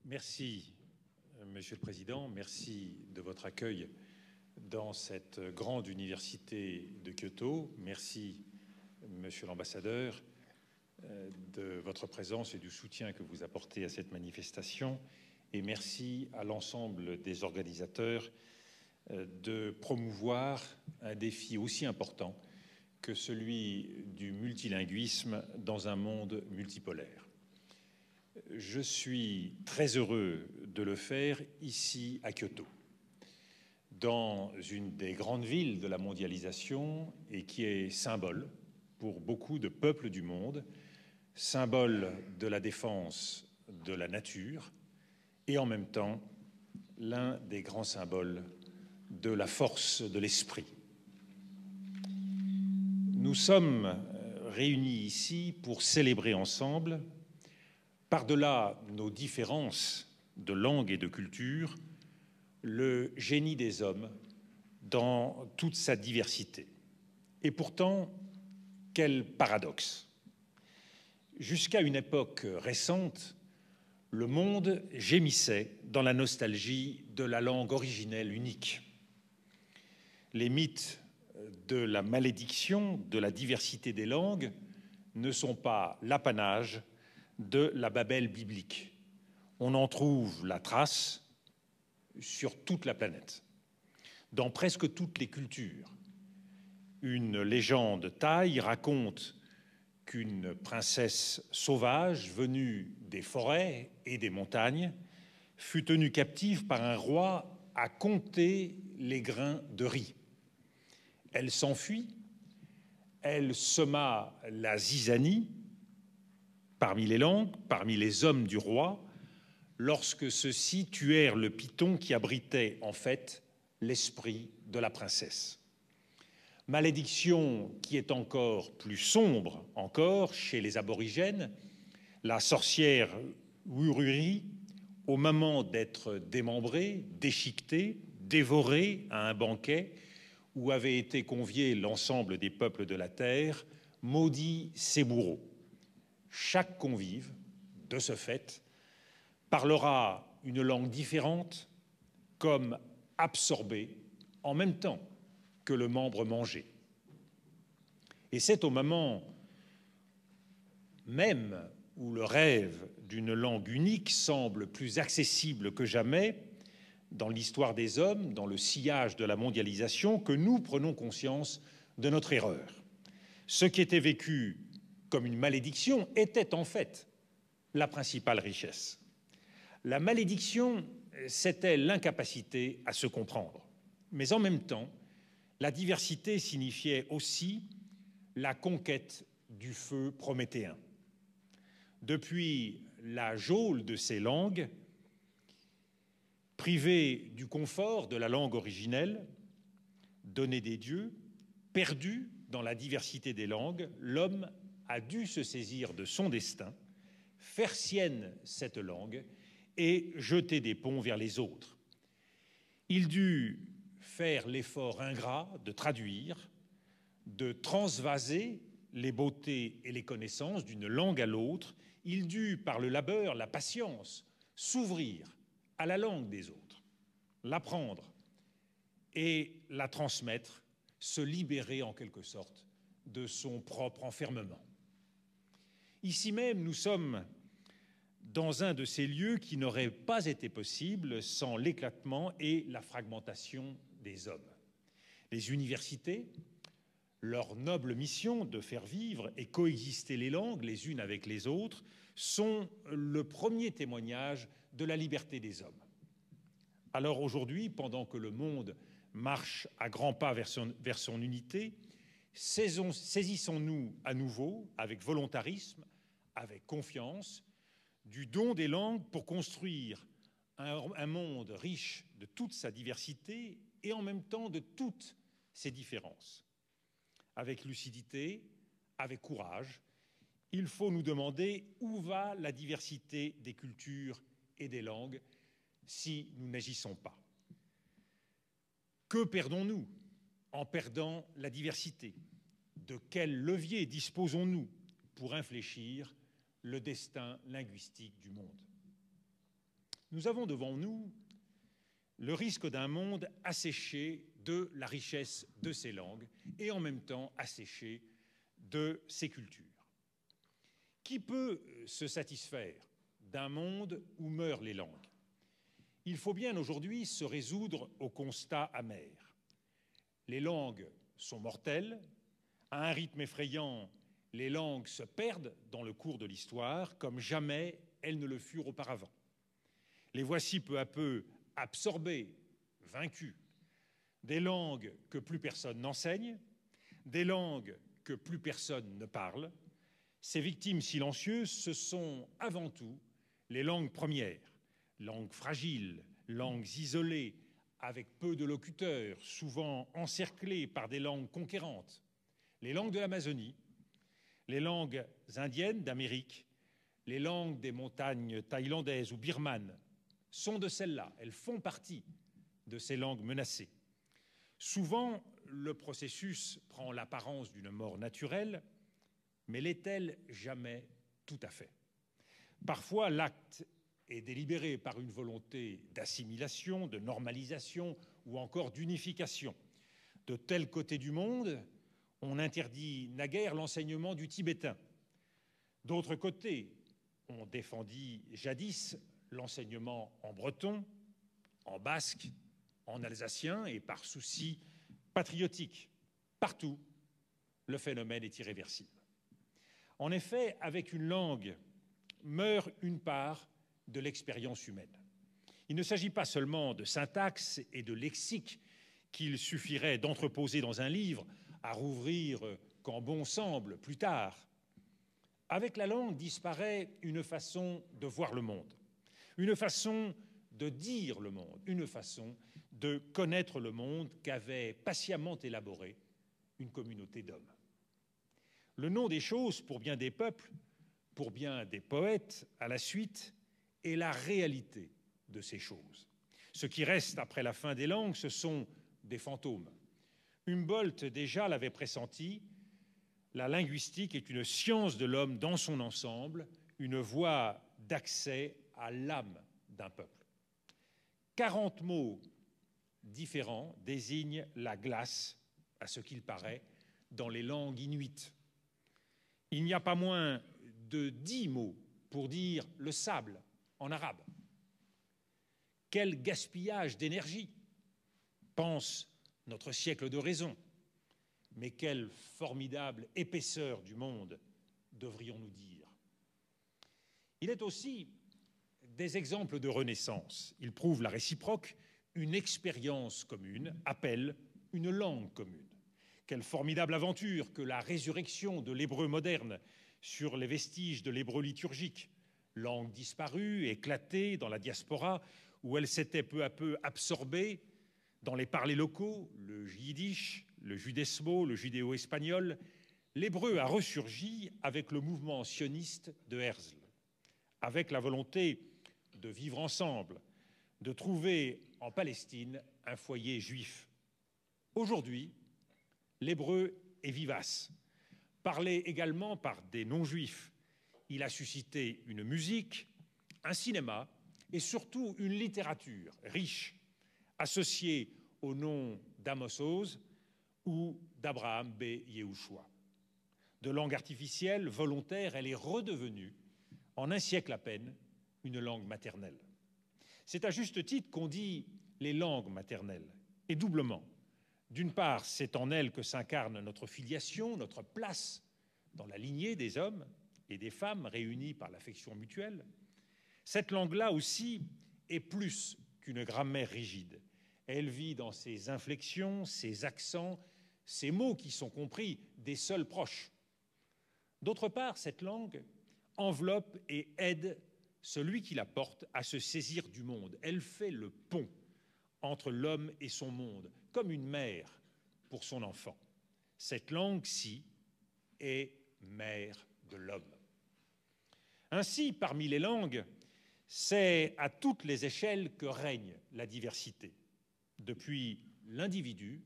Merci, Monsieur le Président. Merci de votre accueil dans cette grande université de Kyoto. Merci, Monsieur l'ambassadeur, de votre présence et du soutien que vous apportez à cette manifestation. Et merci à l'ensemble des organisateurs de promouvoir un défi aussi important que celui du multilinguisme dans un monde multipolaire. Je suis très heureux de le faire ici à Kyoto, dans une des grandes villes de la mondialisation et qui est symbole pour beaucoup de peuples du monde, symbole de la défense de la nature et en même temps l'un des grands symboles de la force de l'esprit. Nous sommes réunis ici pour célébrer ensemble, par-delà nos différences de langue et de culture, le génie des hommes dans toute sa diversité. Et pourtant, quel paradoxe! Jusqu'à une époque récente, le monde gémissait dans la nostalgie de la langue originelle unique. Les mythes de la malédiction de la diversité des langues ne sont pas l'apanage de la Babel biblique. On en trouve la trace sur toute la planète, dans presque toutes les cultures. Une légende thaï raconte qu'une princesse sauvage venue des forêts et des montagnes fut tenue captive par un roi à compter les grains de riz. Elle s'enfuit, elle sema la zizanie parmi les langues, parmi les hommes du roi, lorsque ceux-ci tuèrent le python qui abritait en fait l'esprit de la princesse. Malédiction qui est encore plus sombre encore chez les aborigènes, la sorcière Wururi, au moment d'être démembrée, déchiquetée, dévorée à un banquet où avait été convié l'ensemble des peuples de la terre, maudit ses bourreaux. Chaque convive, de ce fait, parlera une langue différente, comme absorbée en même temps que le membre mangé. Et c'est au moment même où le rêve d'une langue unique semble plus accessible que jamais dans l'histoire des hommes, dans le sillage de la mondialisation, que nous prenons conscience de notre erreur. Ce qui était vécu comme une malédiction était en fait la principale richesse. La malédiction, c'était l'incapacité à se comprendre. Mais en même temps, la diversité signifiait aussi la conquête du feu prométhéen. Depuis la geôle de ces langues, privé du confort de la langue originelle, donnée des dieux, perdu dans la diversité des langues, l'homme a dû se saisir de son destin, faire sienne cette langue et jeter des ponts vers les autres. Il dut faire l'effort ingrat de traduire, de transvaser les beautés et les connaissances d'une langue à l'autre. Il dut, par le labeur, la patience, s'ouvrir à la langue des autres, l'apprendre et la transmettre, se libérer en quelque sorte de son propre enfermement. Ici même, nous sommes dans un de ces lieux qui n'aurait pas été possible sans l'éclatement et la fragmentation des hommes. Les universités, leur noble mission de faire vivre et coexister les langues les unes avec les autres, sont le premier témoignage de la liberté des hommes. Alors aujourd'hui, pendant que le monde marche à grands pas vers son unité, saisissons-nous à nouveau, avec volontarisme, avec confiance, du don des langues pour construire un monde riche de toute sa diversité et en même temps de toutes ses différences. Avec lucidité, avec courage, il faut nous demander où va la diversité des cultures et des langues si nous n'agissons pas. Que perdons-nous en perdant la diversité? De quel levier disposons-nous pour infléchir le destin linguistique du monde? nous avons devant nous le risque d'un monde asséché de la richesse de ses langues et en même temps asséché de ses cultures. Qui peut se satisfaire d'un monde où meurent les langues? Il faut bien aujourd'hui se résoudre au constat amer. Les langues sont mortelles, à un rythme effrayant, les langues se perdent dans le cours de l'histoire comme jamais elles ne le furent auparavant. Les voici peu à peu absorbées, vaincues, des langues que plus personne n'enseigne, des langues que plus personne ne parle. Ces victimes silencieuses, ce sont avant tout les langues premières, langues fragiles, langues isolées, avec peu de locuteurs, souvent encerclées par des langues conquérantes. Les langues de l'Amazonie, les langues indiennes d'Amérique, les langues des montagnes thaïlandaises ou birmanes sont de celles-là. Elles font partie de ces langues menacées. Souvent, le processus prend l'apparence d'une mort naturelle, mais l'est-elle jamais tout à fait? Parfois, l'acte est délibéré par une volonté d'assimilation, de normalisation ou encore d'unification. De tel côté du monde, on interdit naguère l'enseignement du tibétain. D'autre côté, on défendit jadis l'enseignement en breton, en basque, en alsacien et par souci patriotique. Partout, le phénomène est irréversible. En effet, avec une langue meurt une part de l'expérience humaine. Il ne s'agit pas seulement de syntaxe et de lexique qu'il suffirait d'entreposer dans un livre à rouvrir quand bon semble plus tard. Avec la langue disparaît une façon de voir le monde, une façon de dire le monde, une façon de connaître le monde qu'avait patiemment élaboré une communauté d'hommes. Le nom des choses, pour bien des peuples, pour bien des poètes, à la suite, est la réalité de ces choses. Ce qui reste après la fin des langues, ce sont des fantômes. Humboldt déjà l'avait pressenti, la linguistique est une science de l'homme dans son ensemble, une voie d'accès à l'âme d'un peuple. 40 mots différents désignent la glace, à ce qu'il paraît, dans les langues inuites. Il n'y a pas moins de 10 mots pour dire le sable en arabe. Quel gaspillage d'énergie, pense notre siècle de raison. Mais quelle formidable épaisseur du monde, devrions-nous dire. Il est aussi des exemples de renaissance. Ils prouvent la réciproque, une expérience commune appelle une langue commune. Quelle formidable aventure que la résurrection de l'hébreu moderne sur les vestiges de l'hébreu liturgique, langue disparue, éclatée dans la diaspora, où elle s'était peu à peu absorbée dans les parlers locaux, le yiddish, le judesmo, le judéo-espagnol. L'hébreu a ressurgi avec le mouvement sioniste de Herzl, avec la volonté de vivre ensemble, de trouver en Palestine un foyer juif. Aujourd'hui, l'hébreu est vivace, parlé également par des non-juifs. Il a suscité une musique, un cinéma et surtout une littérature riche, associée au nom d'Amos Oz ou d'Abraham B. Yehoshua. De langue artificielle, volontaire, elle est redevenue, en un siècle à peine, une langue maternelle. C'est à juste titre qu'on dit les langues maternelles, et doublement. D'une part, c'est en elles que s'incarne notre filiation, notre place dans la lignée des hommes et des femmes réunis par l'affection mutuelle. Cette langue-là aussi est plus qu'une grammaire rigide. Elle vit dans ses inflexions, ses accents, ces mots qui sont compris des seuls proches. D'autre part, cette langue enveloppe et aide celui qui la porte à se saisir du monde. Elle fait le pont entre l'homme et son monde, comme une mère pour son enfant. Cette langue-ci est mère de l'homme. Ainsi, parmi les langues, c'est à toutes les échelles que règne la diversité, depuis l'individu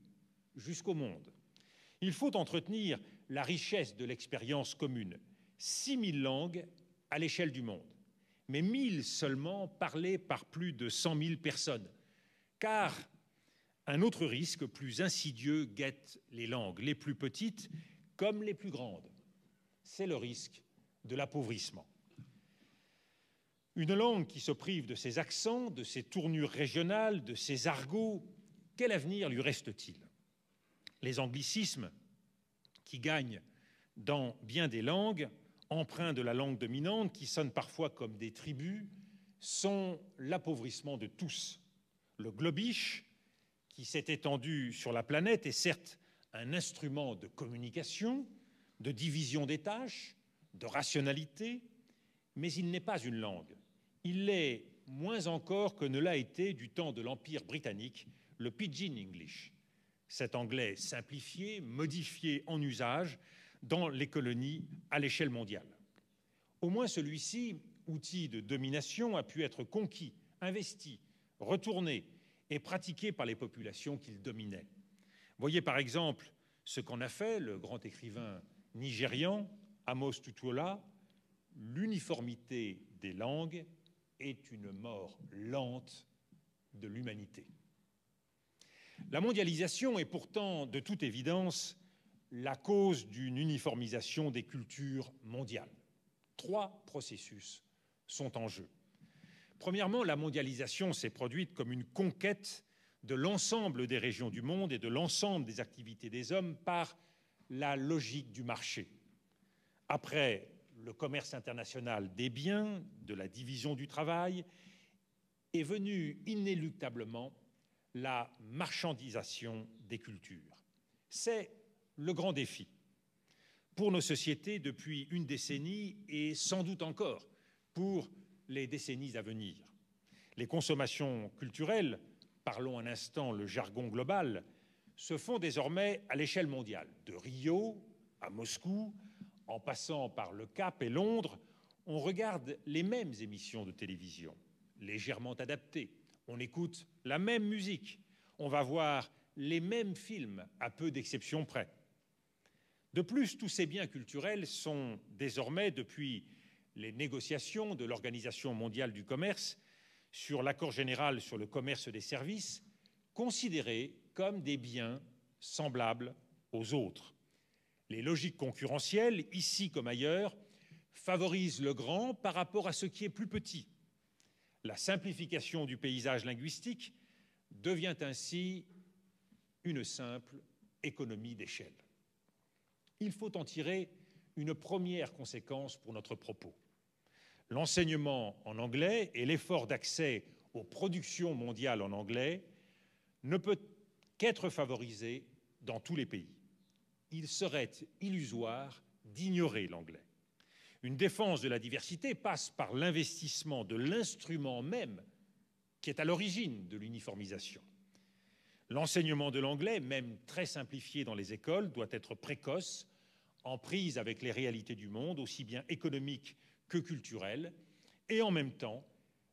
jusqu'au monde. Il faut entretenir la richesse de l'expérience commune, 6000 langues à l'échelle du monde. mais 1000 seulement parlées par plus de 100 000 personnes. Car un autre risque plus insidieux guette les langues, les plus petites comme les plus grandes. C'est le risque de l'appauvrissement. Une langue qui se prive de ses accents, de ses tournures régionales, de ses argots, quel avenir lui reste-t-il? Les anglicismes qui gagnent dans bien des langues, emprunts de la langue dominante, qui sonnent parfois comme des tribus, sont l'appauvrissement de tous. Le globish, qui s'est étendu sur la planète, est certes un instrument de communication, de division des tâches, de rationalité, mais il n'est pas une langue. Il l'est moins encore que ne l'a été du temps de l'Empire britannique, le Pidgin English, cet anglais simplifié, modifié en usage dans les colonies à l'échelle mondiale. Au moins celui-ci, outil de domination, a pu être conquis, investi, retourné et pratiqué par les populations qu'il dominait. Voyez par exemple ce qu'en a fait le grand écrivain nigérian Amos Tutuola: l'uniformité des langues est une mort lente de l'humanité. La mondialisation est pourtant, de toute évidence, la cause d'une uniformisation des cultures mondiales. 3 processus sont en jeu. Premièrement, la mondialisation s'est produite comme une conquête de l'ensemble des régions du monde et de l'ensemble des activités des hommes par la logique du marché. Après le commerce international des biens, de la division du travail, est venue inéluctablement la marchandisation des cultures. C'est le grand défi pour nos sociétés depuis une décennie et sans doute encore pour les décennies à venir. Les consommations culturelles, parlons un instant le jargon global, se font désormais à l'échelle mondiale. De Rio à Moscou, en passant par le Cap et Londres, on regarde les mêmes émissions de télévision, légèrement adaptées. On écoute la même musique. On va voir les mêmes films, à peu d'exceptions près. De plus, tous ces biens culturels sont désormais, depuis les négociations de l'Organisation mondiale du commerce sur l'accord général sur le commerce des services, considérés comme des biens semblables aux autres. Les logiques concurrentielles, ici comme ailleurs, favorisent le grand par rapport à ce qui est plus petit. La simplification du paysage linguistique devient ainsi une simple économie d'échelle. Il faut en tirer une première conséquence pour notre propos. L'enseignement en anglais et l'effort d'accès aux productions mondiales en anglais ne peut qu'être favorisé dans tous les pays. Il serait illusoire d'ignorer l'anglais. Une défense de la diversité passe par l'investissement de l'instrument même qui est à l'origine de l'uniformisation. L'enseignement de l'anglais, même très simplifié dans les écoles, doit être précoce, en prise avec les réalités du monde, aussi bien économiques que culturelles, et en même temps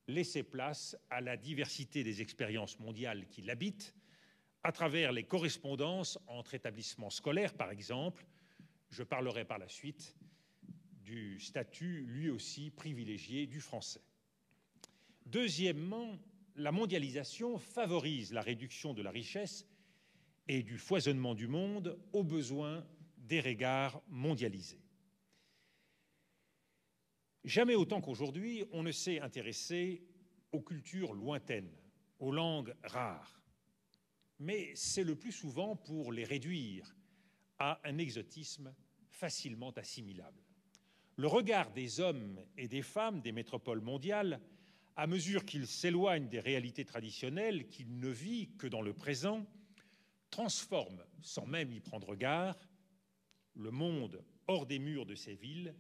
laisser place à la diversité des expériences mondiales qui l'habitent, à travers les correspondances entre établissements scolaires, par exemple. Je parlerai par la suite du statut, lui aussi privilégié, du français. Deuxièmement, la mondialisation favorise la réduction de la richesse et du foisonnement du monde aux besoins des regards mondialisés. Jamais autant qu'aujourd'hui, on ne s'est intéressé aux cultures lointaines, aux langues rares. Mais c'est le plus souvent pour les réduire à un exotisme facilement assimilable. Le regard des hommes et des femmes des métropoles mondiales, à mesure qu'ils s'éloignent des réalités traditionnelles, qu'ils ne vivent que dans le présent, transforme, sans même y prendre garde, le monde hors des murs de ces villes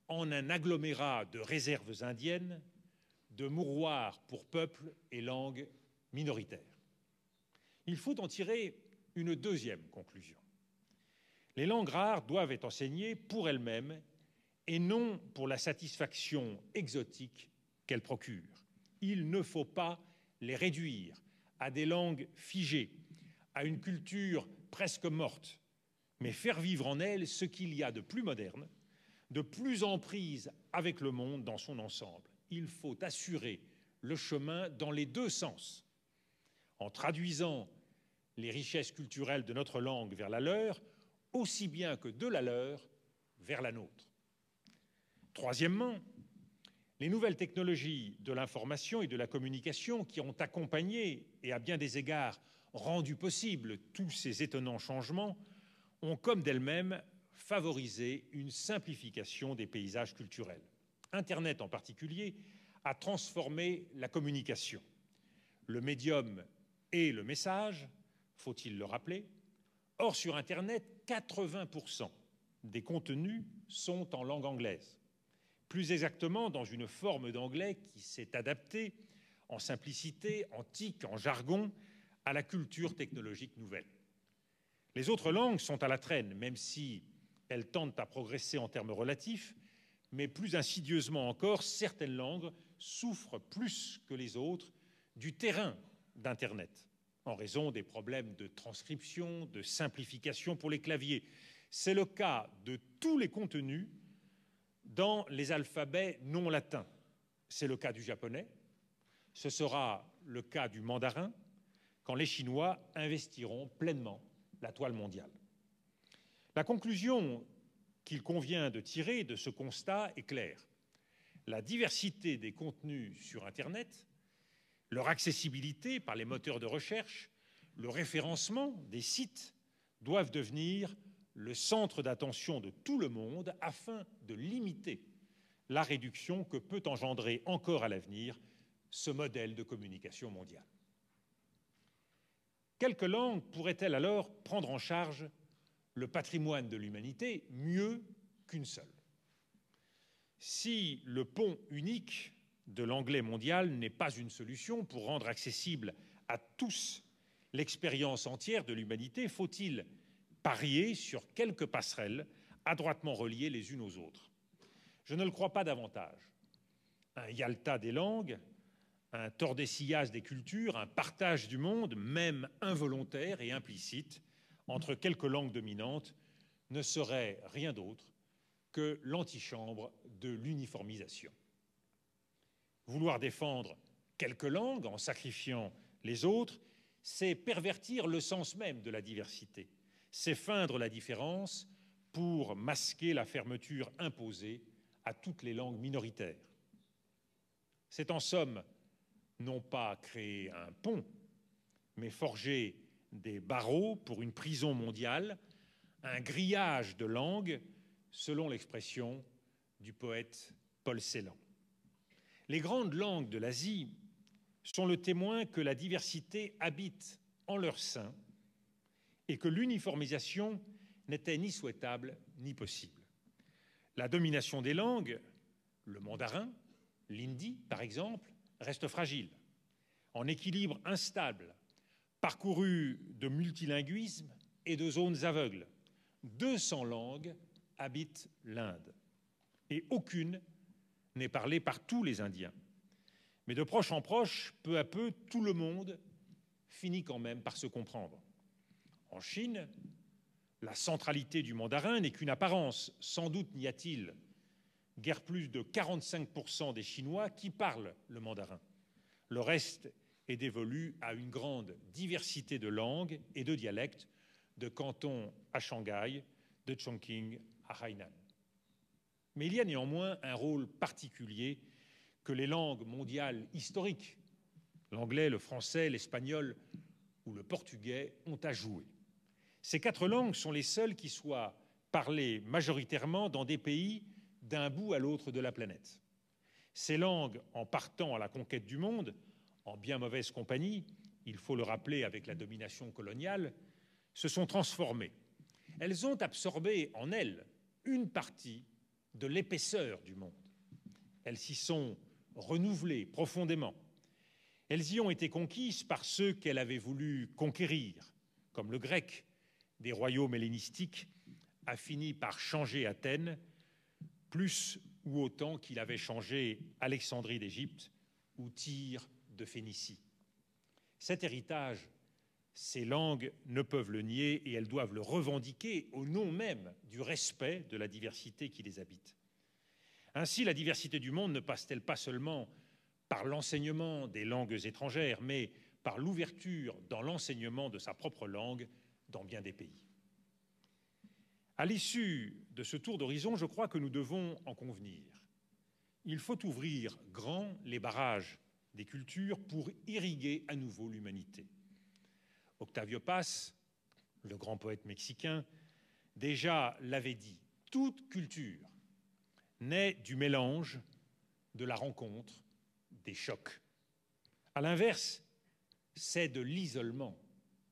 en un agglomérat de réserves indiennes, de mouroirs pour peuples et langues minoritaires. Il faut en tirer une deuxième conclusion. Les langues rares doivent être enseignées pour elles-mêmes et non pour la satisfaction exotique qu'elles procurent. Il ne faut pas les réduire à des langues figées, à une culture presque morte, mais faire vivre en elles ce qu'il y a de plus moderne, de plus en prise avec le monde dans son ensemble. il faut assurer le chemin dans les deux sens, en traduisant les richesses culturelles de notre langue vers la leur, aussi bien que de la leur vers la nôtre. Troisièmement, les nouvelles technologies de l'information et de la communication qui ont accompagné et à bien des égards rendu possible tous ces étonnants changements ont comme d'elles-mêmes favorisé une simplification des paysages culturels. Internet en particulier a transformé la communication. Le médium est le message, faut-il le rappeler. Or, sur Internet, 80% des contenus sont en langue anglaise. Plus exactement, dans une forme d'anglais qui s'est adaptée en simplicité, en tic, en jargon, à la culture technologique nouvelle. Les autres langues sont à la traîne, même si elles tendent à progresser en termes relatifs, mais plus insidieusement encore, certaines langues souffrent plus que les autres du terrain d'Internet, en raison des problèmes de transcription, de simplification pour les claviers. C'est le cas de tous les contenus dans les alphabets non latins. C'est le cas du japonais, ce sera le cas du mandarin, quand les Chinois investiront pleinement la toile mondiale. La conclusion qu'il convient de tirer de ce constat est claire. La diversité des contenus sur Internet, leur accessibilité par les moteurs de recherche, le référencement des sites doivent devenir le centre d'attention de tout le monde afin de limiter la réduction que peut engendrer encore à l'avenir ce modèle de communication mondiale. Quelques langues pourraient-elles alors prendre en charge le patrimoine de l'humanité mieux qu'une seule? Si le pont unique de l'anglais mondial n'est pas une solution pour rendre accessible à tous l'expérience entière de l'humanité, faut-il parier sur quelques passerelles adroitement reliées les unes aux autres? Je ne le crois pas davantage. Un Yalta des langues, un Tordesillas des cultures, un partage du monde, même involontaire et implicite, entre quelques langues dominantes, ne serait rien d'autre que l'antichambre de l'uniformisation. Vouloir défendre quelques langues en sacrifiant les autres, c'est pervertir le sens même de la diversité, c'est feindre la différence pour masquer la fermeture imposée à toutes les langues minoritaires. C'est en somme non pas créer un pont, mais forger des barreaux pour une prison mondiale, un grillage de langues, selon l'expression du poète Paul Celan. Les grandes langues de l'Asie sont le témoin que la diversité habite en leur sein et que l'uniformisation n'était ni souhaitable ni possible. La domination des langues, le mandarin, l'hindi par exemple, reste fragile, en équilibre instable, parcouru de multilinguisme et de zones aveugles. 200 langues habitent l'Inde et aucune n'est parlée par tous les Indiens. Mais de proche en proche, peu à peu, tout le monde finit quand même par se comprendre. En Chine, la centralité du mandarin n'est qu'une apparence. Sans doute n'y a-t-il guère plus de 45% des Chinois qui parlent le mandarin. Le reste est dévolu à une grande diversité de langues et de dialectes, de Canton à Shanghai, de Chongqing à Hainan. Mais il y a néanmoins un rôle particulier que les langues mondiales historiques, l'anglais, le français, l'espagnol ou le portugais, ont à jouer. Ces 4 langues sont les seules qui soient parlées majoritairement dans des pays d'un bout à l'autre de la planète. Ces langues, en partant à la conquête du monde, en bien mauvaise compagnie, il faut le rappeler avec la domination coloniale, se sont transformées. Elles ont absorbé en elles une partie de l'épaisseur du monde. Elles s'y sont renouvelées profondément. Elles y ont été conquises par ceux qu'elles avaient voulu conquérir, comme le grec des royaumes hellénistiques a fini par changer Athènes, plus ou autant qu'il avait changé Alexandrie d'Égypte ou Tyr de Phénicie. Cet héritage, ces langues ne peuvent le nier et elles doivent le revendiquer au nom même du respect de la diversité qui les habite. Ainsi, la diversité du monde ne passe-t-elle pas seulement par l'enseignement des langues étrangères, mais par l'ouverture dans l'enseignement de sa propre langue dans bien des pays. À l'issue de ce tour d'horizon, je crois que nous devons en convenir. Il faut ouvrir grand les barrages des cultures pour irriguer à nouveau l'humanité. Octavio Paz, le grand poète mexicain, déjà l'avait dit, toute culture naît du mélange, de la rencontre, des chocs. À l'inverse, c'est de l'isolement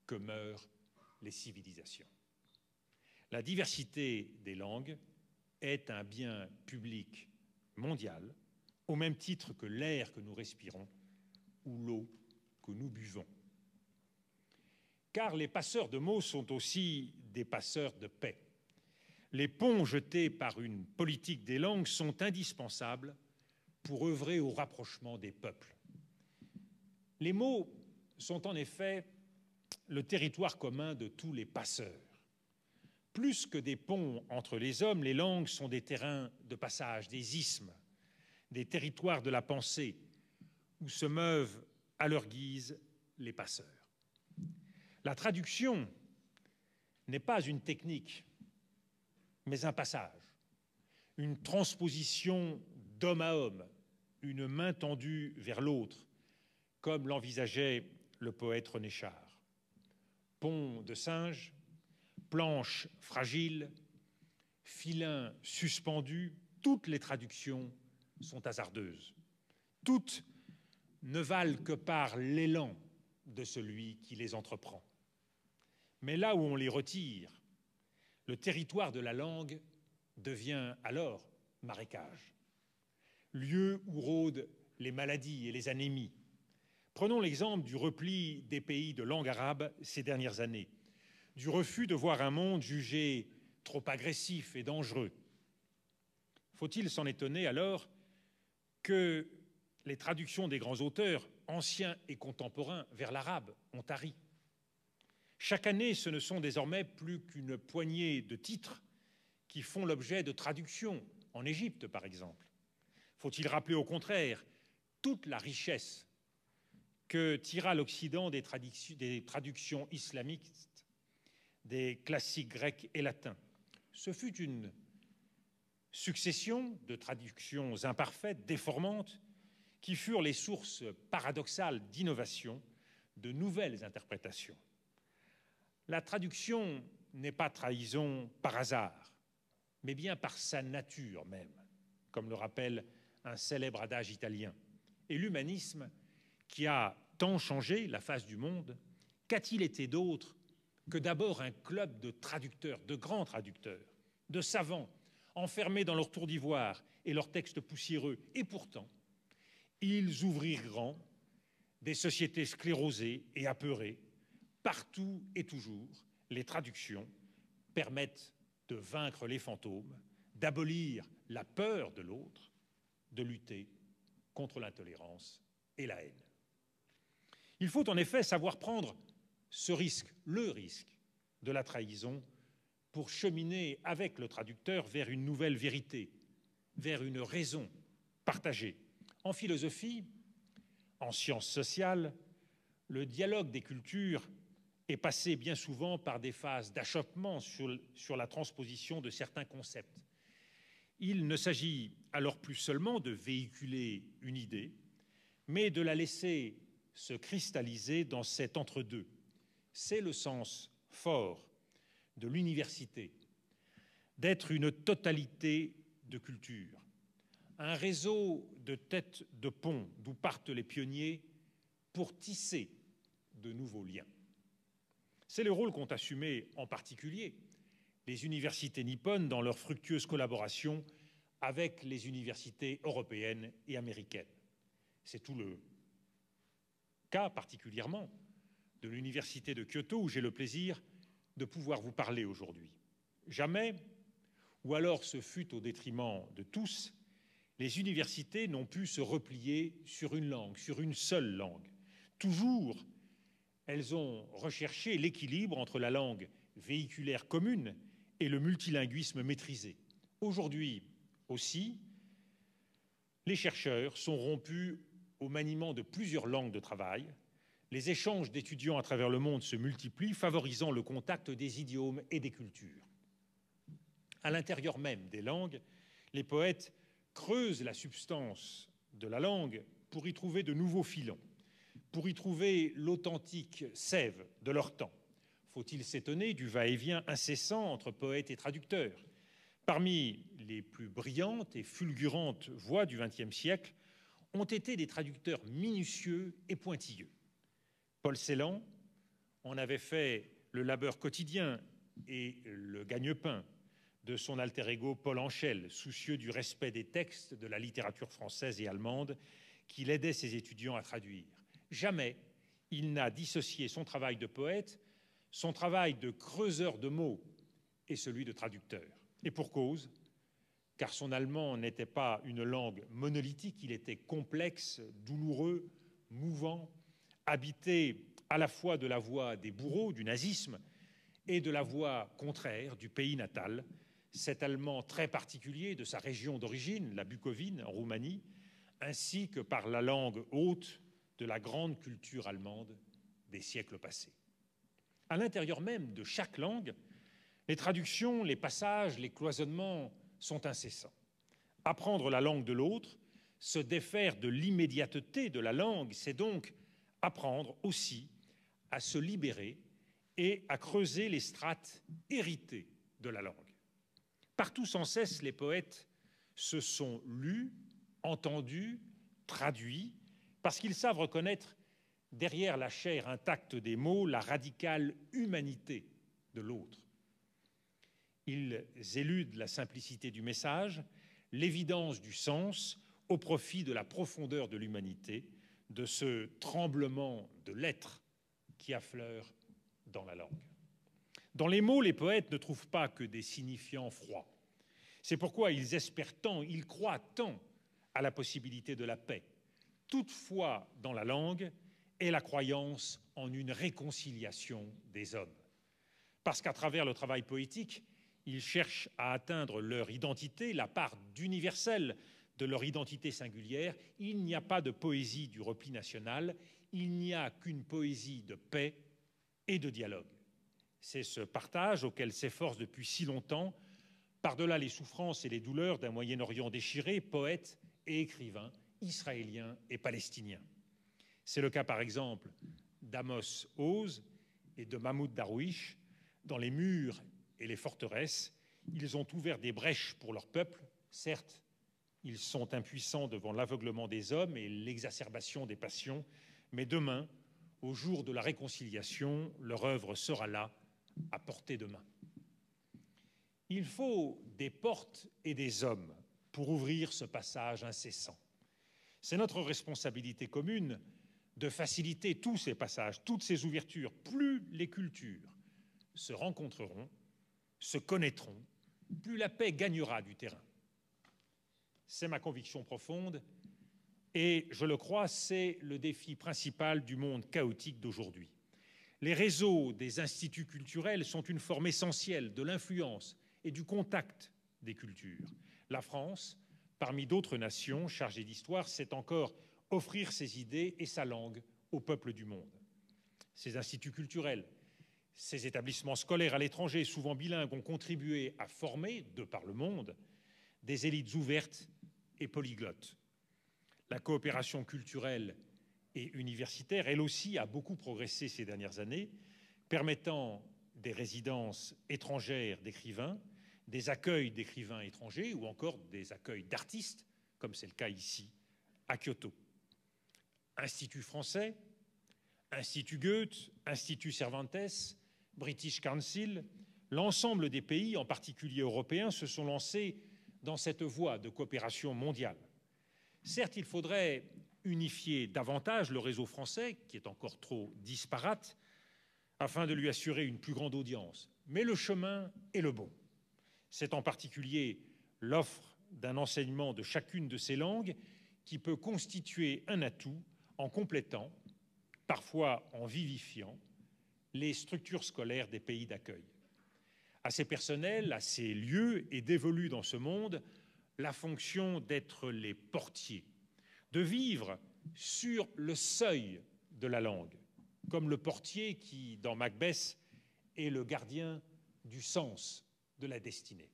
que meurent les civilisations. La diversité des langues est un bien public mondial, au même titre que l'air que nous respirons ou l'eau que nous buvons. Car les passeurs de mots sont aussi des passeurs de paix. Les ponts jetés par une politique des langues sont indispensables pour œuvrer au rapprochement des peuples. Les mots sont en effet le territoire commun de tous les passeurs. Plus que des ponts entre les hommes, les langues sont des terrains de passage, des isthmes, des territoires de la pensée, où se meuvent à leur guise les passeurs. La traduction n'est pas une technique, mais un passage, une transposition d'homme à homme, une main tendue vers l'autre, comme l'envisageait le poète René Char. Pont de singe, planche fragile, filin suspendu, toutes les traductions sont hasardeuses. Toutes ne valent que par l'élan de celui qui les entreprend. Mais là où on les retire, le territoire de la langue devient alors marécage, lieu où rôdent les maladies et les anémies. Prenons l'exemple du repli des pays de langue arabe ces dernières années, du refus de voir un monde jugé trop agressif et dangereux. Faut-il s'en étonner alors que les traductions des grands auteurs, anciens et contemporains, vers l'arabe ont tari? Chaque année, ce ne sont désormais plus qu'une poignée de titres qui font l'objet de traductions, en Égypte par exemple. Faut-il rappeler au contraire toute la richesse que tira l'Occident des traductions islamiques, des classiques grecs et latins? Ce fut une succession de traductions imparfaites, déformantes, qui furent les sources paradoxales d'innovation, de nouvelles interprétations. La traduction n'est pas trahison par hasard, mais bien par sa nature même, comme le rappelle un célèbre adage italien. Et l'humanisme, qui a tant changé la face du monde, qu'a-t-il été d'autre que d'abord un club de traducteurs, de grands traducteurs, de savants, enfermés dans leur tour d'ivoire et leurs textes poussiéreux. Et pourtant, ils ouvrirent grand des sociétés sclérosées et apeurées. Partout et toujours, les traductions permettent de vaincre les fantômes, d'abolir la peur de l'autre, de lutter contre l'intolérance et la haine. Il faut en effet savoir prendre ce risque, le risque de la trahison, pour cheminer avec le traducteur vers une nouvelle vérité, vers une raison partagée. En philosophie, en sciences sociales, le dialogue des cultures est passé bien souvent par des phases d'achoppement sur la transposition de certains concepts. Il ne s'agit alors plus seulement de véhiculer une idée, mais de la laisser se cristalliser dans cet entre-deux. C'est le sens fort de l'université, d'être une totalité de culture, un réseau de têtes de pont d'où partent les pionniers pour tisser de nouveaux liens. C'est le rôle qu'ont assumé en particulier les universités nippones dans leur fructueuse collaboration avec les universités européennes et américaines. C'est tout le cas particulièrement de l'université de Kyoto où j'ai le plaisir de pouvoir vous parler aujourd'hui. Jamais, ou alors ce fut au détriment de tous, les universités n'ont pu se replier sur une langue, sur une seule langue. Toujours, elles ont recherché l'équilibre entre la langue véhiculaire commune et le multilinguisme maîtrisé. Aujourd'hui aussi, les chercheurs sont rompus au maniement de plusieurs langues de travail. Les échanges d'étudiants à travers le monde se multiplient, favorisant le contact des idiomes et des cultures. À l'intérieur même des langues, les poètes creusent la substance de la langue pour y trouver de nouveaux filons, pour y trouver l'authentique sève de leur temps. Faut-il s'étonner du va-et-vient incessant entre poètes et traducteurs? Parmi les plus brillantes et fulgurantes voix du XXe siècle ont été des traducteurs minutieux et pointilleux. Paul Celan en avait fait le labeur quotidien et le gagne-pain de son alter ego Paul Anchel, soucieux du respect des textes de la littérature française et allemande qu'il aidait ses étudiants à traduire. Jamais il n'a dissocié son travail de poète, son travail de creuseur de mots et celui de traducteur. Et pour cause, car son allemand n'était pas une langue monolithique, il était complexe, douloureux, mouvant, habité à la fois de la voix des bourreaux du nazisme et de la voix contraire du pays natal, cet allemand très particulier de sa région d'origine, la Bucovine, en Roumanie, ainsi que par la langue haute de la grande culture allemande des siècles passés. À l'intérieur même de chaque langue, les traductions, les passages, les cloisonnements sont incessants. Apprendre la langue de l'autre, se défaire de l'immédiateté de la langue, c'est donc apprendre aussi à se libérer et à creuser les strates héritées de la langue. Partout sans cesse, les poètes se sont lus, entendus, traduits, parce qu'ils savent reconnaître derrière la chair intacte des mots la radicale humanité de l'autre. Ils éludent la simplicité du message, l'évidence du sens, au profit de la profondeur de l'humanité, de ce tremblement de l'être qui affleure dans la langue. Dans les mots, les poètes ne trouvent pas que des signifiants froids. C'est pourquoi ils espèrent tant, ils croient tant à la possibilité de la paix. Toutefois, dans la langue est la croyance en une réconciliation des hommes. Parce qu'à travers le travail poétique, ils cherchent à atteindre leur identité, la part d'universel de leur identité singulière. Il n'y a pas de poésie du repli national, il n'y a qu'une poésie de paix et de dialogue. C'est ce partage auquel s'efforcent depuis si longtemps, par-delà les souffrances et les douleurs d'un Moyen-Orient déchiré, poètes et écrivains israéliens et palestiniens. C'est le cas, par exemple, d'Amos Oz et de Mahmoud Darwish. Dans les murs et les forteresses, ils ont ouvert des brèches pour leur peuple. Certes, ils sont impuissants devant l'aveuglement des hommes et l'exacerbation des passions, mais demain, au jour de la réconciliation, leur œuvre sera là, à portée de main. Il faut des portes et des hommes pour ouvrir ce passage incessant. C'est notre responsabilité commune de faciliter tous ces passages, toutes ces ouvertures. Plus les cultures se rencontreront, se connaîtront, plus la paix gagnera du terrain. C'est ma conviction profonde et, je le crois, c'est le défi principal du monde chaotique d'aujourd'hui. Les réseaux des instituts culturels sont une forme essentielle de l'influence et du contact des cultures. La France, parmi d'autres nations chargées d'histoire, sait encore offrir ses idées et sa langue au peuple du monde. Ces instituts culturels, ces établissements scolaires à l'étranger, souvent bilingues, ont contribué à former, de par le monde, des élites ouvertes et polyglottes. La coopération culturelle et universitaire, elle aussi, a beaucoup progressé ces dernières années, permettant des résidences étrangères d'écrivains, des accueils d'écrivains étrangers ou encore des accueils d'artistes, comme c'est le cas ici, à Kyoto. Institut français, Institut Goethe, Institut Cervantes, British Council, l'ensemble des pays, en particulier européens, se sont lancés dans cette voie de coopération mondiale. Certes, il faudrait unifier davantage le réseau français, qui est encore trop disparate, afin de lui assurer une plus grande audience. Mais le chemin est le bon. C'est en particulier l'offre d'un enseignement de chacune de ces langues qui peut constituer un atout en complétant, parfois en vivifiant, les structures scolaires des pays d'accueil. À ces personnels, à ces lieux est dévolue dans ce monde la fonction d'être les portiers, de vivre sur le seuil de la langue, comme le portier qui, dans Macbeth, est le gardien du sens de la destinée.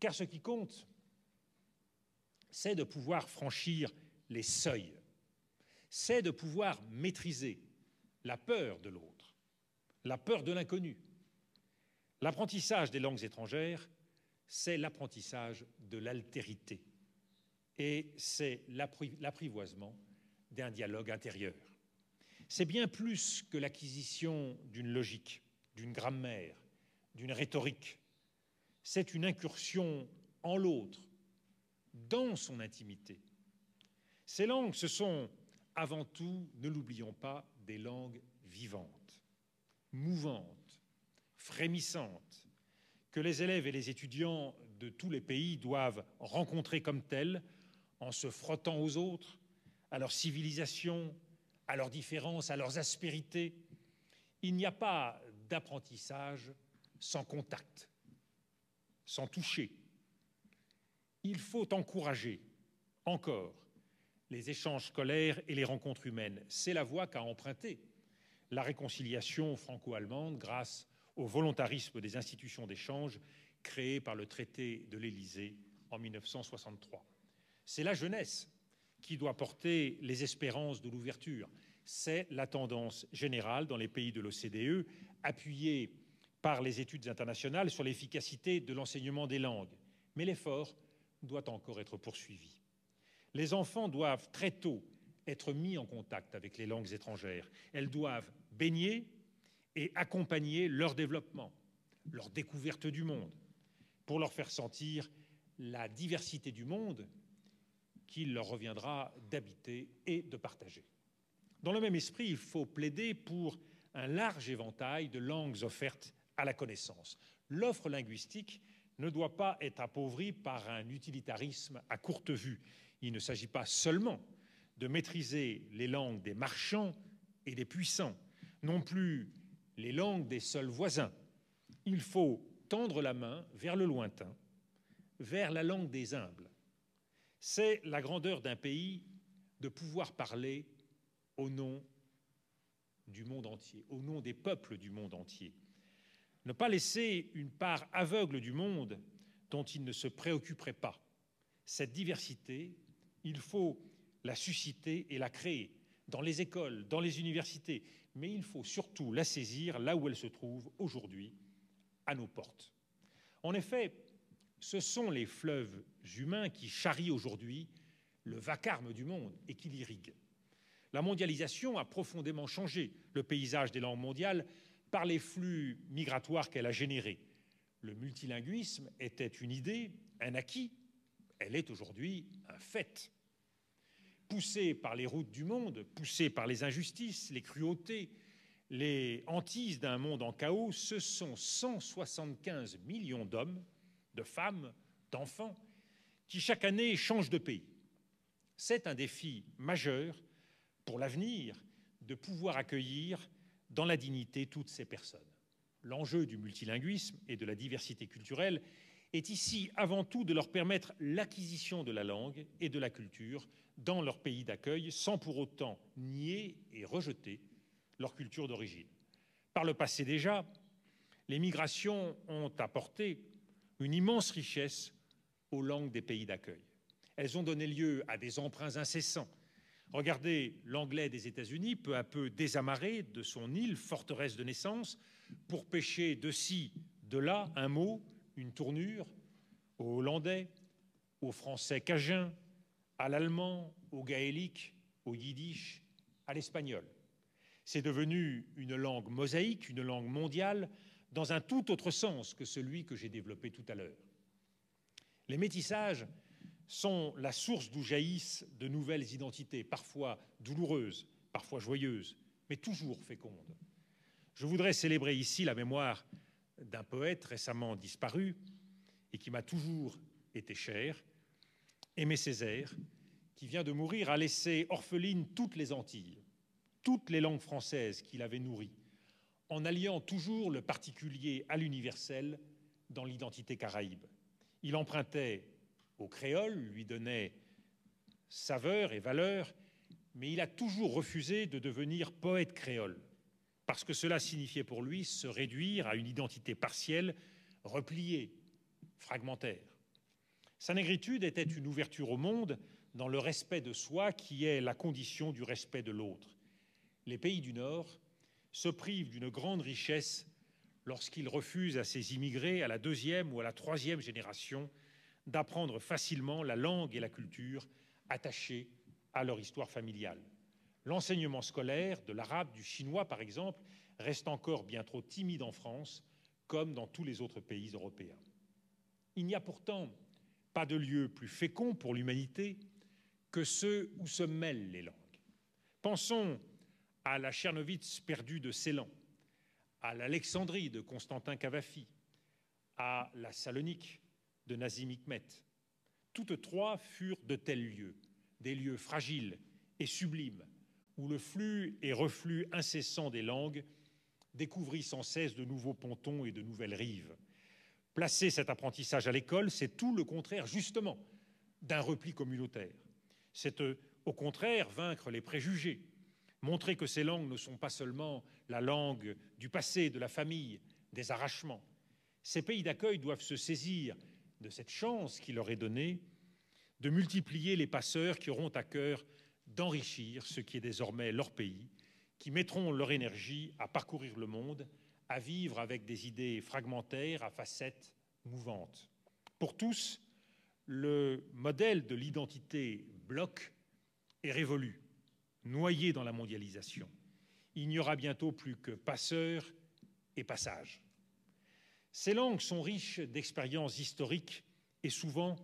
Car ce qui compte, c'est de pouvoir franchir les seuils, c'est de pouvoir maîtriser la peur de l'autre, la peur de l'inconnu. L'apprentissage des langues étrangères, c'est l'apprentissage de l'altérité et c'est l'apprivoisement d'un dialogue intérieur. C'est bien plus que l'acquisition d'une logique, d'une grammaire, d'une rhétorique. C'est une incursion en l'autre, dans son intimité. Ces langues, ce sont avant tout, ne l'oublions pas, des langues vivantes, mouvantes, frémissantes, que les élèves et les étudiants de tous les pays doivent rencontrer comme telles, en se frottant aux autres, à leur civilisation, à leurs différences, à leurs aspérités. Il n'y a pas d'apprentissage sans contact, sans toucher. Il faut encourager encore les échanges scolaires et les rencontres humaines. C'est la voie qu'a empruntée la réconciliation franco-allemande grâce au volontarisme des institutions d'échange créées par le traité de l'Élysée en 1963. C'est la jeunesse qui doit porter les espérances de l'ouverture. C'est la tendance générale dans les pays de l'OCDE, appuyée par les études internationales sur l'efficacité de l'enseignement des langues. Mais l'effort doit encore être poursuivi. Les enfants doivent très tôt être mis en contact avec les langues étrangères. Elles doivent baigner et accompagner leur développement, leur découverte du monde, pour leur faire sentir la diversité du monde qu'il leur reviendra d'habiter et de partager. Dans le même esprit, il faut plaider pour un large éventail de langues offertes à la connaissance. L'offre linguistique ne doit pas être appauvrie par un utilitarisme à courte vue. Il ne s'agit pas seulement de maîtriser les langues des marchands et des puissants, non plus les langues des seuls voisins. Il faut tendre la main vers le lointain, vers la langue des humbles. C'est la grandeur d'un pays de pouvoir parler au nom du monde entier, au nom des peuples du monde entier. Ne pas laisser une part aveugle du monde dont il ne se préoccuperait pas. Cette diversité, il faut la susciter et la créer dans les écoles, dans les universités, mais il faut surtout la saisir là où elle se trouve aujourd'hui, à nos portes. En effet, ce sont les fleuves humains qui charrient aujourd'hui le vacarme du monde et qui l'irriguent. La mondialisation a profondément changé le paysage des langues mondiales par les flux migratoires qu'elle a générés. Le multilinguisme était une idée, un acquis. Elle est aujourd'hui un fait. Poussée par les routes du monde, poussée par les injustices, les cruautés, les hantises d'un monde en chaos, ce sont 175 millions d'hommes, de femmes, d'enfants, qui chaque année changent de pays. C'est un défi majeur pour l'avenir de pouvoir accueillir dans la dignité toutes ces personnes. L'enjeu du multilinguisme et de la diversité culturelle est ici avant tout de leur permettre l'acquisition de la langue et de la culture dans leur pays d'accueil sans pour autant nier et rejeter leur culture d'origine. Par le passé déjà, les migrations ont apporté une immense richesse aux langues des pays d'accueil. Elles ont donné lieu à des emprunts incessants. Regardez l'anglais des États-Unis, peu à peu désamarré de son île, forteresse de naissance, pour pêcher de ci, de là, un mot, une tournure, au hollandais, au français cajun, à l'allemand, au gaélique, au yiddish, à l'espagnol. C'est devenu une langue mosaïque, une langue mondiale, dans un tout autre sens que celui que j'ai développé tout à l'heure. Les métissages sont la source d'où jaillissent de nouvelles identités, parfois douloureuses, parfois joyeuses, mais toujours fécondes. Je voudrais célébrer ici la mémoire d'un poète récemment disparu et qui m'a toujours été cher, Aimé Césaire, qui vient de mourir, a laissé orphelines toutes les Antilles, toutes les langues françaises qu'il avait nourries, en alliant toujours le particulier à l'universel dans l'identité caraïbe. Il empruntait au créole, lui donnait saveur et valeur, mais il a toujours refusé de devenir poète créole, parce que cela signifiait pour lui se réduire à une identité partielle, repliée, fragmentaire. Sa négritude était une ouverture au monde dans le respect de soi qui est la condition du respect de l'autre. Les pays du Nord se privent d'une grande richesse lorsqu'ils refusent à ces immigrés, à la deuxième ou à la troisième génération, d'apprendre facilement la langue et la culture attachées à leur histoire familiale. L'enseignement scolaire de l'arabe, du chinois par exemple, reste encore bien trop timide en France, comme dans tous les autres pays européens. Il n'y a pourtant pas de lieu plus fécond pour l'humanité que ceux où se mêlent les langues. Pensons à la Tchernovitz perdue de Ceylan, à l'Alexandrie de Constantin Cavafi, à la Salonique de Nazim Hikmet. Toutes trois furent de tels lieux, des lieux fragiles et sublimes, où le flux et reflux incessant des langues découvrit sans cesse de nouveaux pontons et de nouvelles rives. Placer cet apprentissage à l'école, c'est tout le contraire, justement, d'un repli communautaire. C'est au contraire vaincre les préjugés, montrer que ces langues ne sont pas seulement la langue du passé, de la famille, des arrachements. Ces pays d'accueil doivent se saisir de cette chance qui leur est donnée de multiplier les passeurs qui auront à cœur d'enrichir ce qui est désormais leur pays, qui mettront leur énergie à parcourir le monde, à vivre avec des idées fragmentaires, à facettes mouvantes. Pour tous, le modèle de l'identité bloc est révolu, noyé dans la mondialisation. Il n'y aura bientôt plus que passeurs et passages. Ces langues sont riches d'expériences historiques et souvent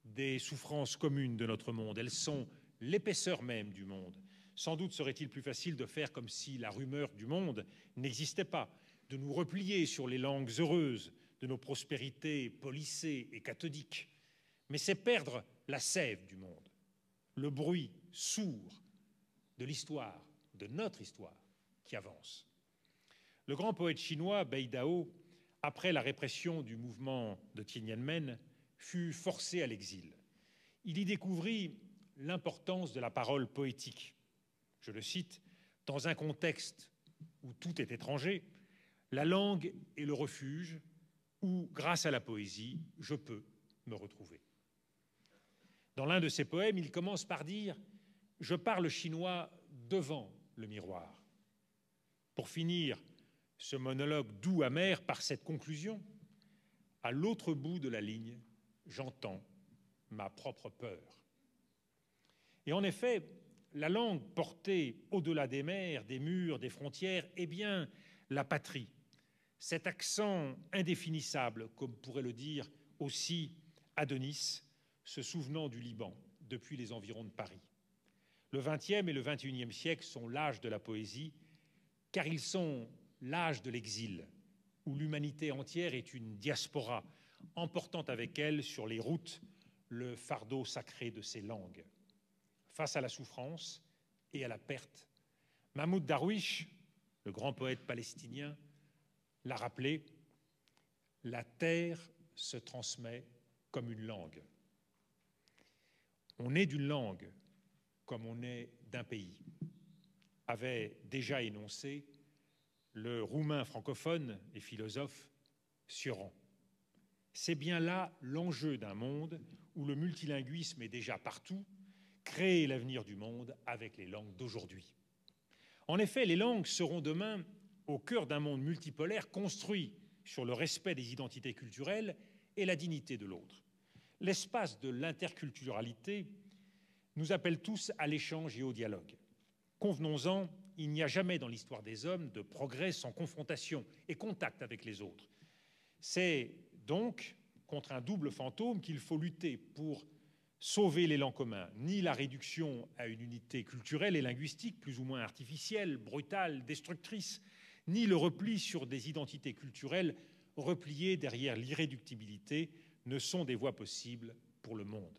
des souffrances communes de notre monde. Elles sont l'épaisseur même du monde. Sans doute serait-il plus facile de faire comme si la rumeur du monde n'existait pas, de nous replier sur les langues heureuses de nos prospérités policées et cathodiques. Mais c'est perdre la sève du monde, le bruit sourd de l'histoire, de notre histoire, qui avance. Le grand poète chinois Bei Dao, après la répression du mouvement de Tiananmen, fut forcé à l'exil. Il y découvrit l'importance de la parole poétique. Je le cite, « Dans un contexte où tout est étranger, la langue est le refuge où, grâce à la poésie, je peux me retrouver. » Dans l'un de ses poèmes, il commence par dire « Je parle chinois devant le miroir ». Pour finir ce monologue doux amer par cette conclusion, à l'autre bout de la ligne, j'entends ma propre peur. Et en effet, la langue portée au-delà des mers, des murs, des frontières, est bien la patrie. Cet accent indéfinissable, comme pourrait le dire aussi Adonis, se souvenant du Liban depuis les environs de Paris. Le XXe et le XXIe siècle sont l'âge de la poésie, car ils sont l'âge de l'exil, où l'humanité entière est une diaspora, emportant avec elle sur les routes le fardeau sacré de ses langues. Face à la souffrance et à la perte, Mahmoud Darwish, le grand poète palestinien, l'a rappelé, la terre se transmet comme une langue. On est d'une langue comme on est d'un pays, avait déjà énoncé le Roumain francophone et philosophe Sioran. C'est bien là l'enjeu d'un monde où le multilinguisme est déjà partout, créer l'avenir du monde avec les langues d'aujourd'hui. En effet, les langues seront demain au cœur d'un monde multipolaire construit sur le respect des identités culturelles et la dignité de l'autre. L'espace de l'interculturalité nous appelle tous à l'échange et au dialogue. Convenons-en, il n'y a jamais dans l'histoire des hommes de progrès sans confrontation et contact avec les autres. C'est donc contre un double fantôme qu'il faut lutter pour sauver l'élan commun, ni la réduction à une unité culturelle et linguistique plus ou moins artificielle, brutale, destructrice, ni le repli sur des identités culturelles repliées derrière l'irréductibilité ne sont des voies possibles pour le monde.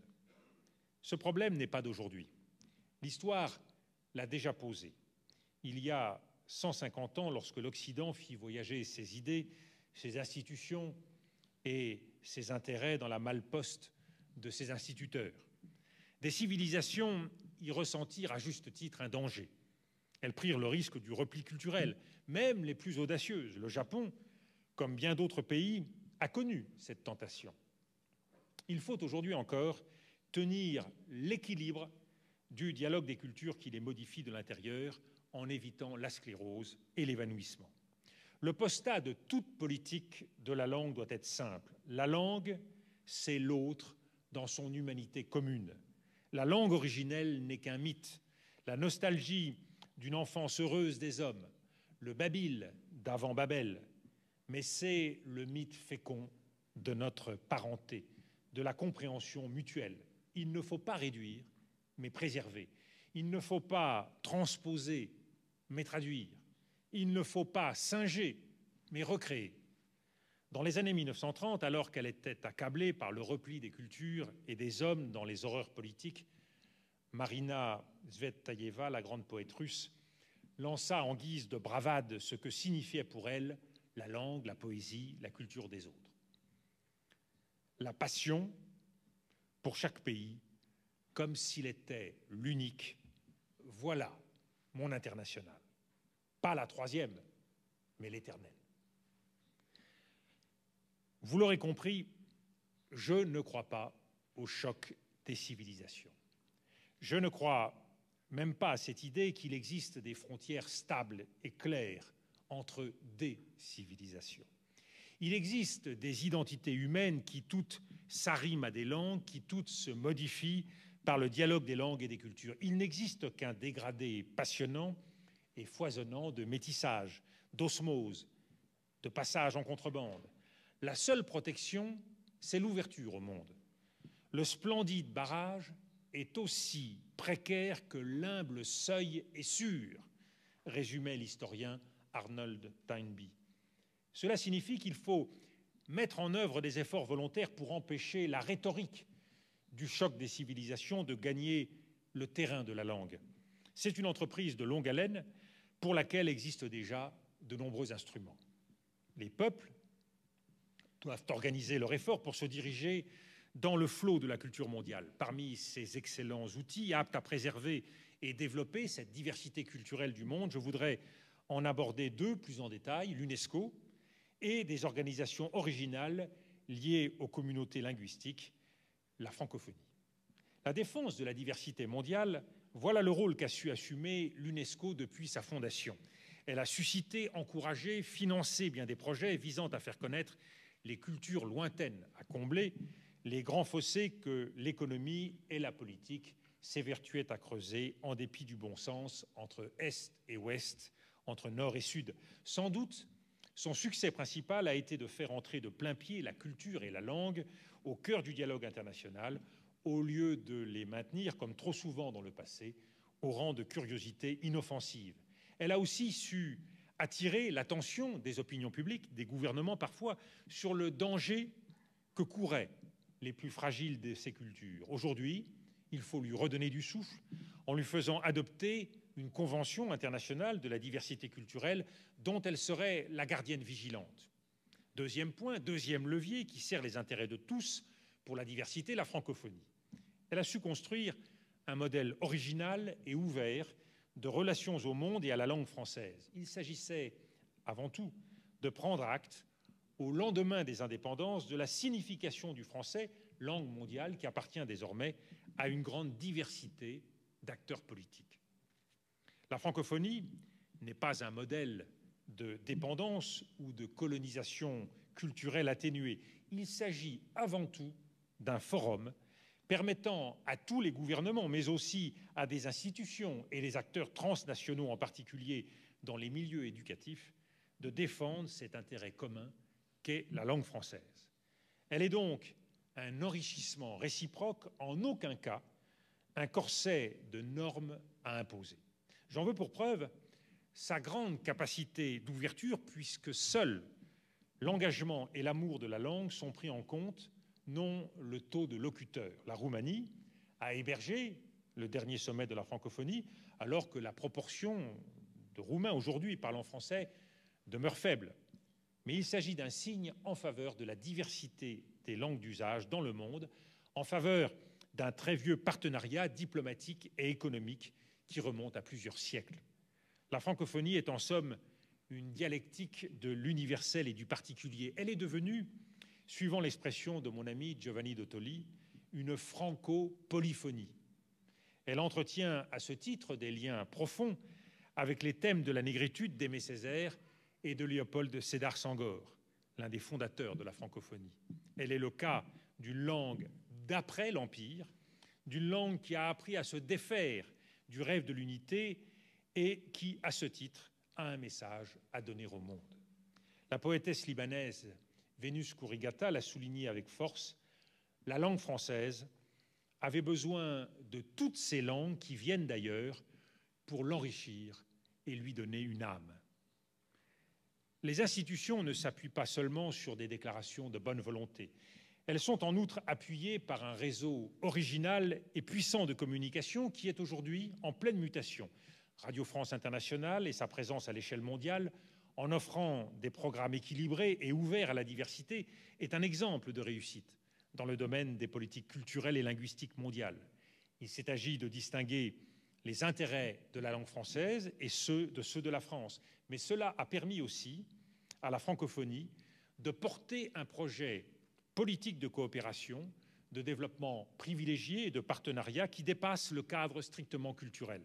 Ce problème n'est pas d'aujourd'hui. L'histoire l'a déjà posé. Il y a 150 ans, lorsque l'Occident fit voyager ses idées, ses institutions, et ses intérêts dans la malle-poste de ses instituteurs. Des civilisations y ressentirent à juste titre un danger. Elles prirent le risque du repli culturel, même les plus audacieuses. Le Japon, comme bien d'autres pays, a connu cette tentation. Il faut aujourd'hui encore tenir l'équilibre du dialogue des cultures qui les modifie de l'intérieur en évitant la sclérose et l'évanouissement. Le postulat de toute politique de la langue doit être simple. La langue, c'est l'autre dans son humanité commune. La langue originelle n'est qu'un mythe. La nostalgie d'une enfance heureuse des hommes, le Babil d'avant Babel, mais c'est le mythe fécond de notre parenté, de la compréhension mutuelle. Il ne faut pas réduire, mais préserver. Il ne faut pas transposer, mais traduire. Il ne faut pas singer, mais recréer. Dans les années 1930, alors qu'elle était accablée par le repli des cultures et des hommes dans les horreurs politiques, Marina Tsvetaeva, la grande poète russe, lança en guise de bravade ce que signifiait pour elle la langue, la poésie, la culture des autres. La passion pour chaque pays, comme s'il était l'unique. Voilà mon international. Pas la troisième, mais l'éternelle. Vous l'aurez compris, je ne crois pas au choc des civilisations. Je ne crois même pas à cette idée qu'il existe des frontières stables et claires entre des civilisations. Il existe des identités humaines qui toutes s'arriment à des langues, qui toutes se modifient par le dialogue des langues et des cultures. Il n'existe qu'un dégradé passionnant et foisonnant de métissage, d'osmose, de passage en contrebande. La seule protection, c'est l'ouverture au monde. Le splendide barrage est aussi précaire que l'humble seuil est sûr, résumait l'historien Arnold Toynbee. Cela signifie qu'il faut mettre en œuvre des efforts volontaires pour empêcher la rhétorique du choc des civilisations de gagner le terrain de la langue. C'est une entreprise de longue haleine pour laquelle existent déjà de nombreux instruments. Les peuples doivent organiser leur effort pour se diriger dans le flot de la culture mondiale. Parmi ces excellents outils aptes à préserver et développer cette diversité culturelle du monde, je voudrais en aborder deux plus en détail, l'UNESCO et des organisations originales liées aux communautés linguistiques, la francophonie. La défense de la diversité mondiale, voilà le rôle qu'a su assumer l'UNESCO depuis sa fondation. Elle a suscité, encouragé, financé bien des projets visant à faire connaître les cultures lointaines à combler, les grands fossés que l'économie et la politique s'évertuaient à creuser en dépit du bon sens entre Est et Ouest, entre Nord et Sud. Sans doute, son succès principal a été de faire entrer de plein pied la culture et la langue au cœur du dialogue international, au lieu de les maintenir, comme trop souvent dans le passé, au rang de curiosité inoffensive. Elle a aussi su attirer l'attention des opinions publiques, des gouvernements parfois, sur le danger que couraient les plus fragiles de ces cultures. Aujourd'hui, il faut lui redonner du souffle en lui faisant adopter une convention internationale de la diversité culturelle dont elle serait la gardienne vigilante. Deuxième point, deuxième levier qui sert les intérêts de tous pour la diversité, la francophonie. Elle a su construire un modèle original et ouvert de relations au monde et à la langue française. Il s'agissait avant tout de prendre acte, au lendemain des indépendances, de la signification du français, langue mondiale qui appartient désormais à une grande diversité d'acteurs politiques. La francophonie n'est pas un modèle de dépendance ou de colonisation culturelle atténuée. Il s'agit avant tout d'un forum permettant à tous les gouvernements, mais aussi à des institutions et les acteurs transnationaux, en particulier dans les milieux éducatifs, de défendre cet intérêt commun qu'est la langue française. Elle est donc un enrichissement réciproque, en aucun cas un corset de normes à imposer. J'en veux pour preuve sa grande capacité d'ouverture, puisque seuls l'engagement et l'amour de la langue sont pris en compte, non le taux de locuteurs. La Roumanie a hébergé le dernier sommet de la francophonie, alors que la proportion de Roumains aujourd'hui parlant français demeure faible. mais il s'agit d'un signe en faveur de la diversité des langues d'usage dans le monde, en faveur d'un très vieux partenariat diplomatique et économique qui remonte à plusieurs siècles. La francophonie est en somme une dialectique de l'universel et du particulier. Elle est devenue, suivant l'expression de mon ami Giovanni Dottoli, une franco-polyphonie. Elle entretient à ce titre des liens profonds avec les thèmes de la négritude d'Aimé Césaire et de Léopold Sédar Senghor, l'un des fondateurs de la francophonie. Elle est le cas d'une langue d'après l'Empire, d'une langue qui a appris à se défaire du rêve de l'unité et qui, à ce titre, a un message à donner au monde. La poétesse libanaise Vénus Kourigata l'a souligné avec force, la langue française avait besoin de toutes ces langues qui viennent d'ailleurs pour l'enrichir et lui donner une âme. Les institutions ne s'appuient pas seulement sur des déclarations de bonne volonté. Elles sont en outre appuyées par un réseau original et puissant de communication qui est aujourd'hui en pleine mutation. Radio France Internationale et sa présence à l'échelle mondiale, en offrant des programmes équilibrés et ouverts à la diversité, est un exemple de réussite dans le domaine des politiques culturelles et linguistiques mondiales. Il s'est agi de distinguer les intérêts de la langue française et ceux de la France. Mais cela a permis aussi à la francophonie de porter un projet politique de coopération, de développement privilégié et de partenariat qui dépasse le cadre strictement culturel.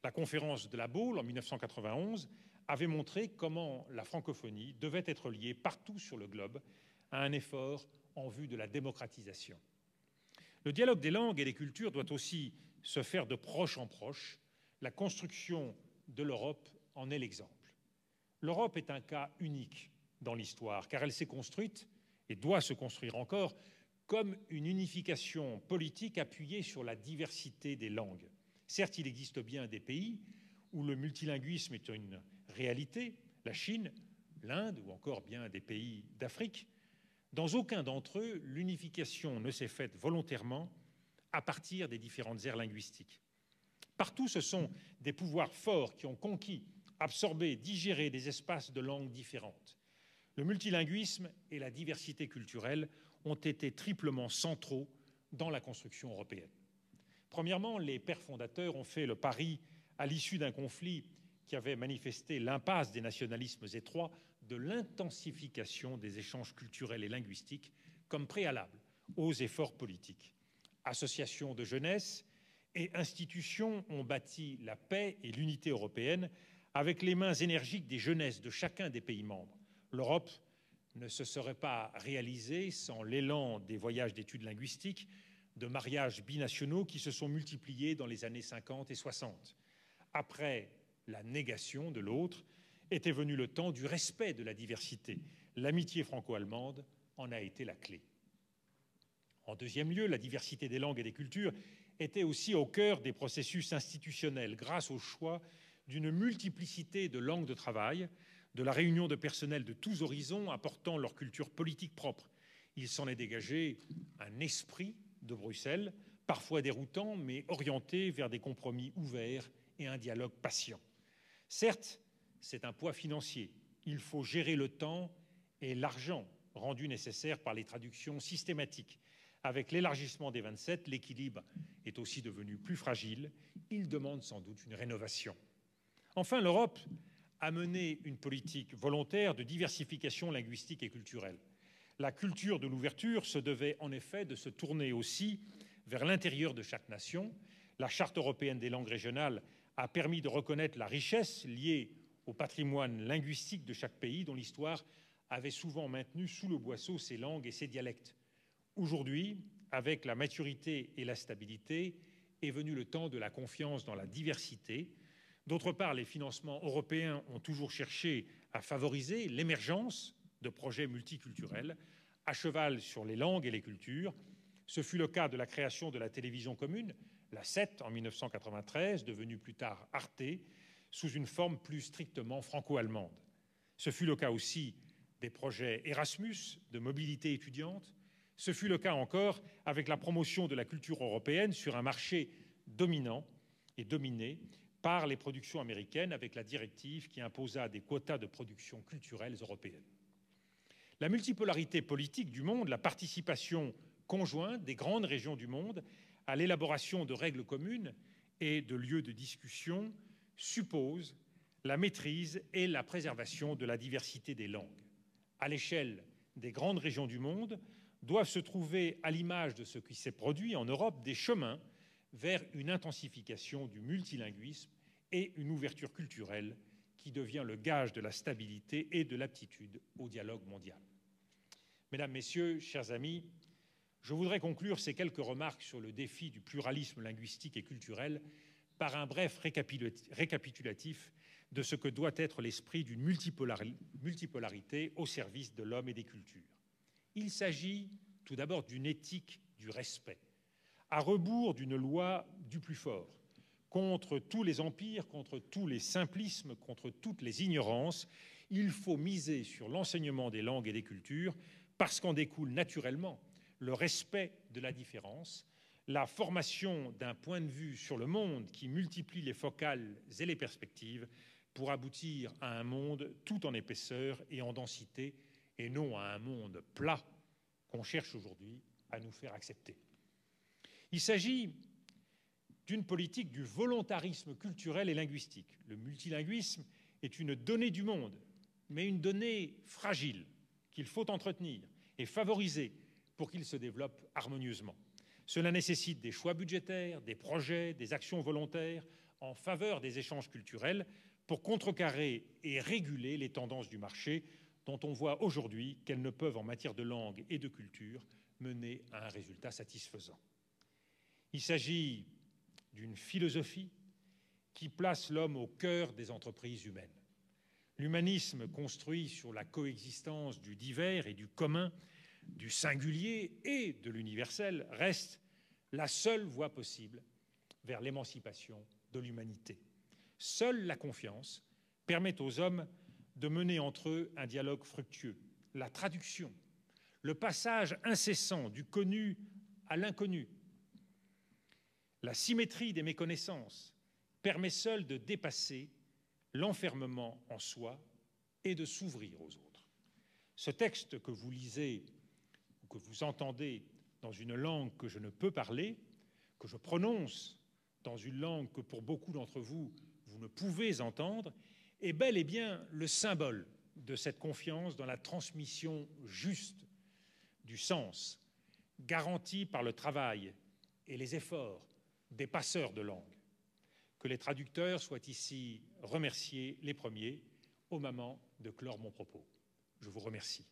La conférence de La Baule, en 1991, avait montré comment la francophonie devait être liée partout sur le globe à un effort en vue de la démocratisation. Le dialogue des langues et des cultures doit aussi se faire de proche en proche. La construction de l'Europe en est l'exemple. L'Europe est un cas unique dans l'histoire, car elle s'est construite, et doit se construire encore, comme une unification politique appuyée sur la diversité des langues. Certes, il existe bien des pays où le multilinguisme est une réalité, la Chine, l'Inde ou encore bien des pays d'Afrique. Dans aucun d'entre eux, l'unification ne s'est faite volontairement à partir des différentes aires linguistiques. Partout, ce sont des pouvoirs forts qui ont conquis, absorbé, digéré des espaces de langues différentes. Le multilinguisme et la diversité culturelle ont été triplement centraux dans la construction européenne. Premièrement, les pères fondateurs ont fait le pari, à l'issue d'un conflit qui avait manifesté l'impasse des nationalismes étroits, de l'intensification des échanges culturels et linguistiques comme préalable aux efforts politiques. Associations de jeunesse et institutions ont bâti la paix et l'unité européenne avec les mains énergiques des jeunesses de chacun des pays membres. L'Europe ne se serait pas réalisée sans l'élan des voyages d'études linguistiques, de mariages binationaux qui se sont multipliés dans les années 50 et 60. Après la négation de l'autre, était venu le temps du respect de la diversité. L'amitié franco-allemande en a été la clé. En deuxième lieu, la diversité des langues et des cultures était aussi au cœur des processus institutionnels grâce au choix d'une multiplicité de langues de travail, de la réunion de personnels de tous horizons apportant leur culture politique propre. Il s'en est dégagé un esprit de Bruxelles, parfois déroutant, mais orienté vers des compromis ouverts et un dialogue patient. Certes, c'est un poids financier. Il faut gérer le temps et l'argent rendu nécessaire par les traductions systématiques. Avec l'élargissement des 27, l'équilibre est aussi devenu plus fragile. Il demande sans doute une rénovation. Enfin, l'Europe a mené une politique volontaire de diversification linguistique et culturelle. La culture de l'ouverture se devait en effet de se tourner aussi vers l'intérieur de chaque nation. La Charte européenne des langues régionales a permis de reconnaître la richesse liée au patrimoine linguistique de chaque pays dont l'histoire avait souvent maintenu sous le boisseau ses langues et ses dialectes. Aujourd'hui, avec la maturité et la stabilité, est venu le temps de la confiance dans la diversité. D'autre part, les financements européens ont toujours cherché à favoriser l'émergence de projets multiculturels à cheval sur les langues et les cultures. Ce fut le cas de la création de la télévision commune, la 7 en 1993, devenue plus tard Arte, sous une forme plus strictement franco-allemande. Ce fut le cas aussi des projets Erasmus, de mobilité étudiante. Ce fut le cas encore avec la promotion de la culture européenne sur un marché dominant et dominé par les productions américaines avec la directive qui imposa des quotas de production culturelles européennes. La multipolarité politique du monde, la participation conjointe des grandes régions du monde à l'élaboration de règles communes et de lieux de discussion suppose la maîtrise et la préservation de la diversité des langues. À l'échelle des grandes régions du monde, doivent se trouver, à l'image de ce qui s'est produit en Europe, des chemins vers une intensification du multilinguisme et une ouverture culturelle qui devient le gage de la stabilité et de l'aptitude au dialogue mondial. Mesdames, Messieurs, chers amis, je voudrais conclure ces quelques remarques sur le défi du pluralisme linguistique et culturel par un bref récapitulatif de ce que doit être l'esprit d'une multipolarité au service de l'homme et des cultures. Il s'agit tout d'abord d'une éthique du respect, à rebours d'une loi du plus fort, contre tous les empires, contre tous les simplismes, contre toutes les ignorances. Il faut miser sur l'enseignement des langues et des cultures parce qu'en découle naturellement le respect de la différence, la formation d'un point de vue sur le monde qui multiplie les focales et les perspectives pour aboutir à un monde tout en épaisseur et en densité, et non à un monde plat qu'on cherche aujourd'hui à nous faire accepter. Il s'agit d'une politique du volontarisme culturel et linguistique. Le multilinguisme est une donnée du monde, mais une donnée fragile qu'il faut entretenir et favoriser pour qu'il se développe harmonieusement. Cela nécessite des choix budgétaires, des projets, des actions volontaires en faveur des échanges culturels pour contrecarrer et réguler les tendances du marché dont on voit aujourd'hui qu'elles ne peuvent, en matière de langue et de culture, mener à un résultat satisfaisant. Il s'agit d'une philosophie qui place l'homme au cœur des entreprises humaines. L'humanisme construit sur la coexistence du divers et du commun, du singulier et de l'universel reste la seule voie possible vers l'émancipation de l'humanité. Seule la confiance permet aux hommes de mener entre eux un dialogue fructueux. La traduction, le passage incessant du connu à l'inconnu, la symétrie des méconnaissances permet seule de dépasser l'enfermement en soi et de s'ouvrir aux autres. Ce texte que vous lisez ou que vous entendez dans une langue que je ne peux parler, que je prononce dans une langue que pour beaucoup d'entre vous, vous ne pouvez entendre, est bel et bien le symbole de cette confiance dans la transmission juste du sens, garantie par le travail et les efforts des passeurs de langue. Que les traducteurs soient ici remerciés les premiers au moment de clore mon propos. Je vous remercie.